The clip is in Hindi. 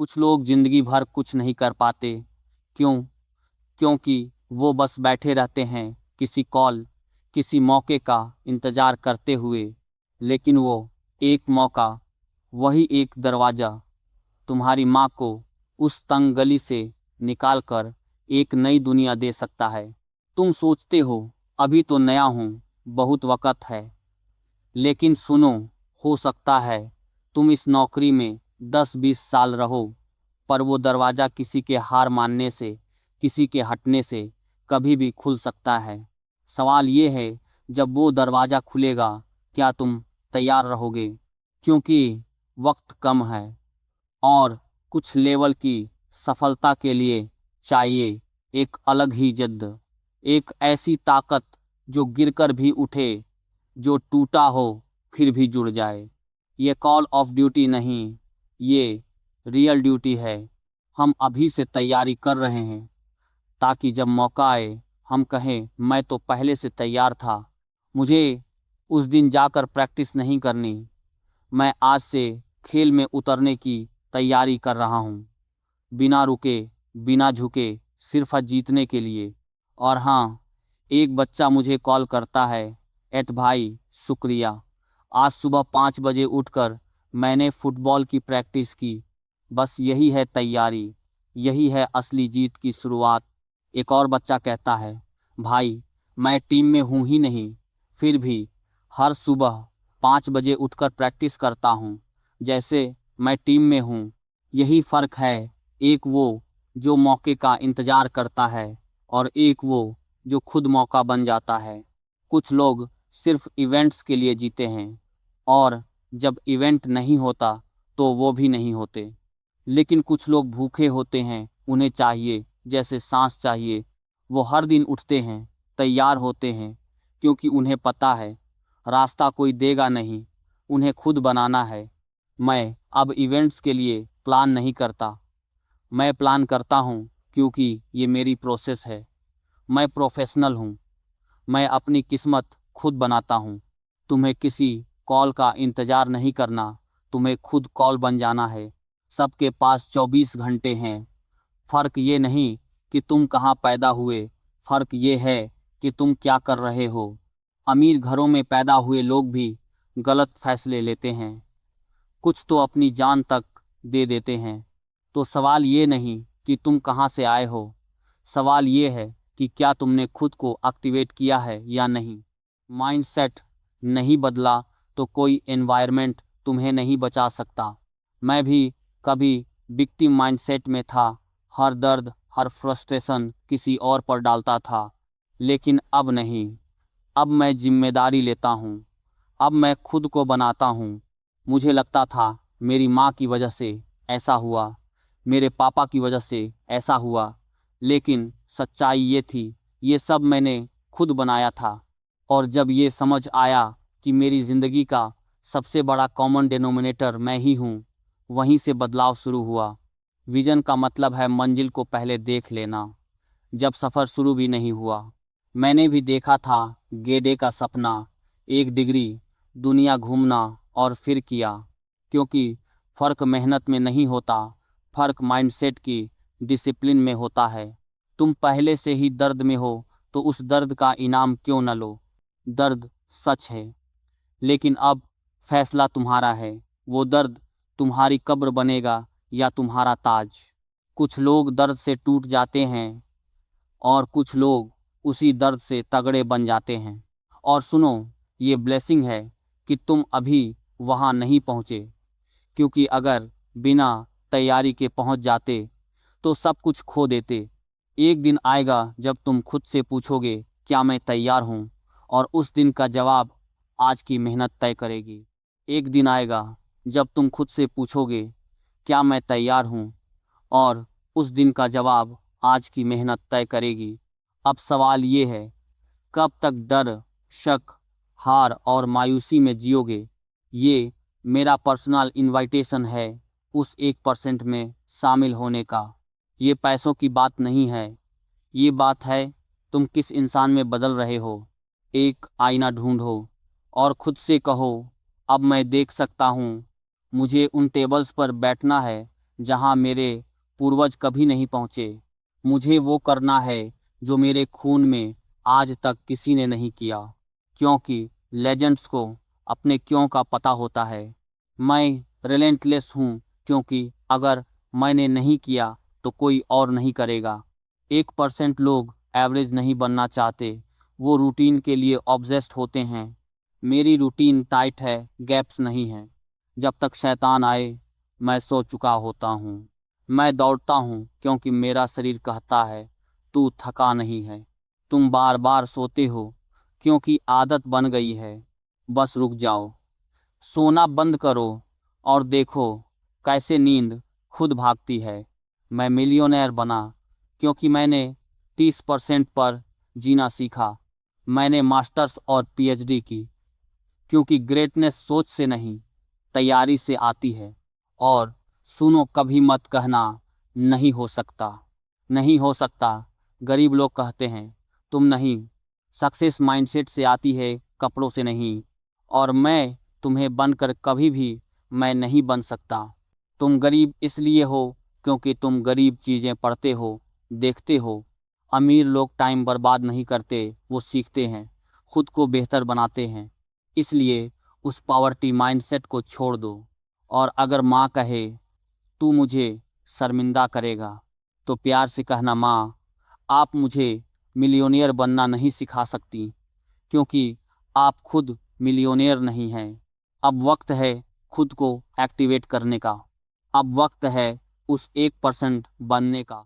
कुछ लोग जिंदगी भर कुछ नहीं कर पाते। क्यों? क्योंकि वो बस बैठे रहते हैं किसी कॉल, किसी मौके का इंतजार करते हुए। लेकिन वो एक मौका, वही एक दरवाज़ा तुम्हारी माँ को उस तंग गली से निकाल कर एक नई दुनिया दे सकता है। तुम सोचते हो अभी तो नया हूँ, बहुत वक़्त है। लेकिन सुनो, हो सकता है तुम इस नौकरी में 10-20 साल रहो, पर वो दरवाज़ा किसी के हार मानने से, किसी के हटने से कभी भी खुल सकता है। सवाल ये है, जब वो दरवाज़ा खुलेगा क्या तुम तैयार रहोगे? क्योंकि वक्त कम है और कुछ लेवल की सफलता के लिए चाहिए एक अलग ही जिद्द, एक ऐसी ताकत जो गिरकर भी उठे, जो टूटा हो फिर भी जुड़ जाए। ये कॉल ऑफ ड्यूटी नहीं, ये रियल ड्यूटी है। हम अभी से तैयारी कर रहे हैं ताकि जब मौका आए हम कहें मैं तो पहले से तैयार था, मुझे उस दिन जाकर प्रैक्टिस नहीं करनी। मैं आज से खेल में उतरने की तैयारी कर रहा हूँ, बिना रुके, बिना झुके, सिर्फ आज जीतने के लिए। और हाँ, एक बच्चा मुझे कॉल करता है, एट भाई शुक्रिया, आज सुबह 5 बजे उठकर मैंने फुटबॉल की प्रैक्टिस की। बस यही है तैयारी, यही है असली जीत की शुरुआत। एक और बच्चा कहता है, भाई मैं टीम में हूँ ही नहीं, फिर भी हर सुबह 5 बजे उठकर प्रैक्टिस करता हूँ, जैसे मैं टीम में हूँ। यही फ़र्क है, एक वो जो मौके का इंतज़ार करता है और एक वो जो खुद मौका बन जाता है। कुछ लोग सिर्फ इवेंट्स के लिए जीते हैं और जब इवेंट नहीं होता तो वो भी नहीं होते। लेकिन कुछ लोग भूखे होते हैं, उन्हें चाहिए जैसे सांस चाहिए। वो हर दिन उठते हैं, तैयार होते हैं, क्योंकि उन्हें पता है रास्ता कोई देगा नहीं, उन्हें खुद बनाना है। मैं अब इवेंट्स के लिए प्लान नहीं करता, मैं प्लान करता हूँ क्योंकि ये मेरी प्रोसेस है। मैं प्रोफेशनल हूँ, मैं अपनी किस्मत खुद बनाता हूँ। तुम्हें किसी कॉल का इंतज़ार नहीं करना, तुम्हें खुद कॉल बन जाना है। सबके पास 24 घंटे हैं। फ़र्क ये नहीं कि तुम कहाँ पैदा हुए, फ़र्क ये है कि तुम क्या कर रहे हो। अमीर घरों में पैदा हुए लोग भी गलत फैसले लेते हैं, कुछ तो अपनी जान तक दे देते हैं। तो सवाल ये नहीं कि तुम कहाँ से आए हो, सवाल ये है कि क्या तुमने खुद को एक्टिवेट किया है या नहीं। माइंडसेट नहीं बदला तो कोई एनवायरनमेंट तुम्हें नहीं बचा सकता। मैं भी कभी विक्टिम माइंडसेट में था, हर दर्द, हर फ्रस्ट्रेशन किसी और पर डालता था। लेकिन अब नहीं, अब मैं जिम्मेदारी लेता हूँ, अब मैं खुद को बनाता हूँ। मुझे लगता था मेरी माँ की वजह से ऐसा हुआ, मेरे पापा की वजह से ऐसा हुआ, लेकिन सच्चाई ये थी, ये सब मैंने खुद बनाया था। और जब ये समझ आया कि मेरी ज़िंदगी का सबसे बड़ा कॉमन डिनोमिनेटर मैं ही हूँ, वहीं से बदलाव शुरू हुआ। विज़न का मतलब है मंजिल को पहले देख लेना, जब सफ़र शुरू भी नहीं हुआ। मैंने भी देखा था गेडे का सपना, 1 डिग्री, दुनिया घूमना और फिर किया। क्योंकि फ़र्क मेहनत में नहीं होता, फ़र्क माइंडसेट की डिसिप्लिन में होता है। तुम पहले से ही दर्द में हो तो उस दर्द का इनाम क्यों न लो। दर्द सच है, लेकिन अब फैसला तुम्हारा है, वो दर्द तुम्हारी कब्र बनेगा या तुम्हारा ताज। कुछ लोग दर्द से टूट जाते हैं और कुछ लोग उसी दर्द से तगड़े बन जाते हैं। और सुनो, ये ब्लेसिंग है कि तुम अभी वहाँ नहीं पहुँचे, क्योंकि अगर बिना तैयारी के पहुँच जाते तो सब कुछ खो देते। एक दिन आएगा जब तुम खुद से पूछोगे, क्या मैं तैयार हूँ? और उस दिन का जवाब आज की मेहनत तय करेगी। एक दिन आएगा जब तुम खुद से पूछोगे, क्या मैं तैयार हूँ? और उस दिन का जवाब आज की मेहनत तय करेगी। अब सवाल ये है, कब तक डर, शक, हार और मायूसी में जियोगे? ये मेरा पर्सनल इनविटेशन है उस 1% में शामिल होने का। ये पैसों की बात नहीं है, ये बात है तुम किस इंसान में बदल रहे हो। एक आईना ढूंढो और खुद से कहो, अब मैं देख सकता हूँ। मुझे उन टेबल्स पर बैठना है जहां मेरे पूर्वज कभी नहीं पहुंचे। मुझे वो करना है जो मेरे खून में आज तक किसी ने नहीं किया, क्योंकि लेजेंड्स को अपने क्यों का पता होता है। मैं रिलेंटलेस हूँ क्योंकि अगर मैंने नहीं किया तो कोई और नहीं करेगा। 1% लोग एवरेज नहीं बनना चाहते, वो रूटीन के लिए ऑब्सेस्ड होते हैं। मेरी रूटीन टाइट है, गैप्स नहीं हैं। जब तक शैतान आए मैं सो चुका होता हूँ। मैं दौड़ता हूँ क्योंकि मेरा शरीर कहता है तू थका नहीं है। तुम बार बार सोते हो क्योंकि आदत बन गई है। बस रुक जाओ, सोना बंद करो और देखो कैसे नींद खुद भागती है। मैं मिलियनेयर बना क्योंकि मैंने 30% पर जीना सीखा। मैंने मास्टर्स और पीएचडी की क्योंकि ग्रेटनेस सोच से नहीं, तैयारी से आती है। और सुनो, कभी मत कहना नहीं हो सकता। नहीं हो सकता गरीब लोग कहते हैं, तुम नहीं। सक्सेस माइंडसेट से आती है, कपड़ों से नहीं। और मैं तुम्हें बनकर कभी भी मैं नहीं बन सकता। तुम गरीब इसलिए हो क्योंकि तुम गरीब चीज़ें पढ़ते हो, देखते हो। अमीर लोग टाइम बर्बाद नहीं करते, वो सीखते हैं, खुद को बेहतर बनाते हैं। इसलिए उस पॉवर्टी माइंडसेट को छोड़ दो। और अगर माँ कहे तू मुझे शर्मिंदा करेगा तो प्यार से कहना, माँ आप मुझे मिलियनेयर बनना नहीं सिखा सकती क्योंकि आप खुद मिलियनेयर नहीं हैं। अब वक्त है खुद को एक्टिवेट करने का। अब वक्त है उस 1% बनने का।